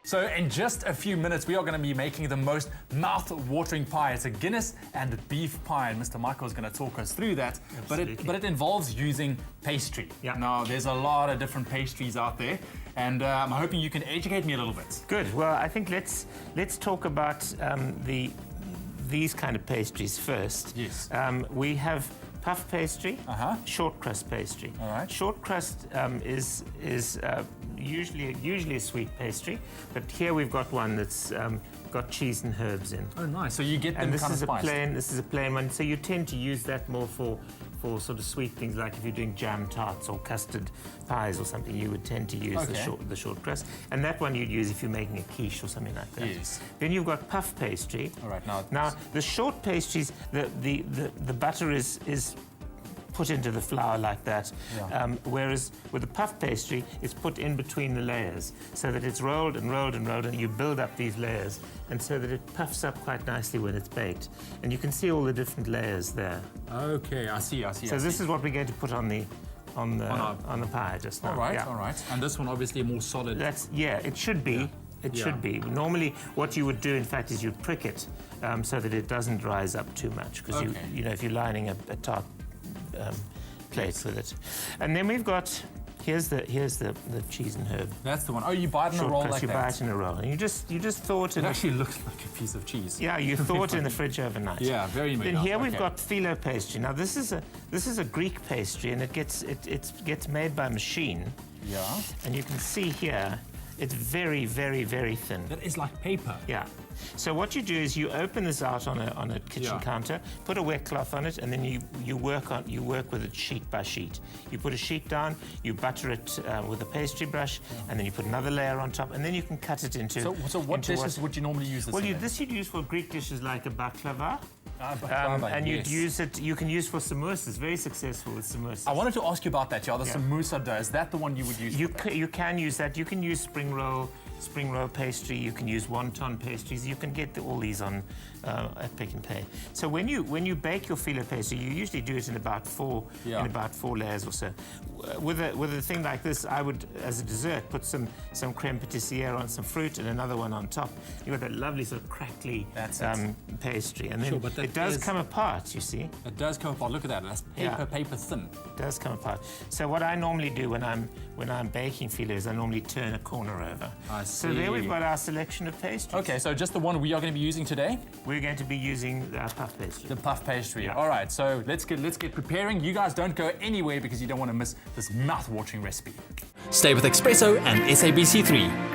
So in just a few minutes, we are going to be making the most mouth-watering pie. It's a Guinness and beef pie, and Mr. Michael is going to talk us through that. But it involves using pastry. Yeah. Now, there's a lot of different pastries out there, and I'm hoping you can educate me a little bit. Good. Well, I think let's talk about these kind of pastries first. Yes. We have puff pastry, short crust pastry. All right. Short crust is usually a sweet pastry, but here we've got one that's got cheese and herbs in. Oh, nice. So you get them and kind of spiced. This is a plain one. So you tend to use that more for sort of sweet things, like if you're doing jam tarts or custard pies or something, you would tend to use the short crust. And that one you'd use if you're making a quiche or something like that. Yes. Then you've got puff pastry. All right. Now the short pastries, the butter is put into the flour like that, whereas with the puff pastry, it's put in between the layers so that it's rolled and rolled and rolled, and you build up these layers, and so that it puffs up quite nicely when it's baked. And you can see all the different layers there. Okay, I see. So this is what we're going to put on the pie just now. All right. And this one obviously more solid. It should be. Yeah. It should be. Normally, what you would do, in fact, is you'd prick it so that it doesn't rise up too much, because you know, if you're lining a tart plate with it. And then we've got, here's the cheese and herb. That's the one. Oh, you buy it in a roll like that? You buy it in a roll. And you just thaw it in. It actually looks like a piece of cheese. Yeah, you thaw it in the fridge overnight. Yeah, very nice. Then here we've got Phyllo pastry. Now this is a Greek pastry, and it gets made by machine. Yeah. And you can see here, it's very, very, very thin. That is like paper. Yeah. So what you do is you open this out on a kitchen counter, put a wet cloth on it, and then you work with it sheet by sheet. You put a sheet down, you butter it with a pastry brush, and then you put another layer on top, and then you can cut it into. So what dishes would you normally use this? Well, this you'd use for Greek dishes like a baklava. And you'd use it. You can use for samosas. Very successful with samosas. I wanted to ask you about that, the samosa dough. Is that the one you would use? You can use that. You can use spring roll pastry. You can use wonton pastries. You can get all these on at Pick and Pay. So when you bake your Phyllo pastry, you usually do it in about four layers or so. With a thing like this, I would, as a dessert, put some creme patissiere on, some fruit, and another one on top. You've got that lovely sort of crackly pastry, and then it does come apart. You see, it does come apart. Look at that. That's paper thin. It does come apart. So what I normally do when I'm baking Phyllo is I normally turn a corner over. So there we've got our selection of pastries. Okay, so just the one we are going to be using today? We're going to be using puff pastry. The puff pastry. All right, so let's get preparing. You guys don't go anywhere because you don't want to miss this mouth-watering recipe. Stay with Expresso and SABC3.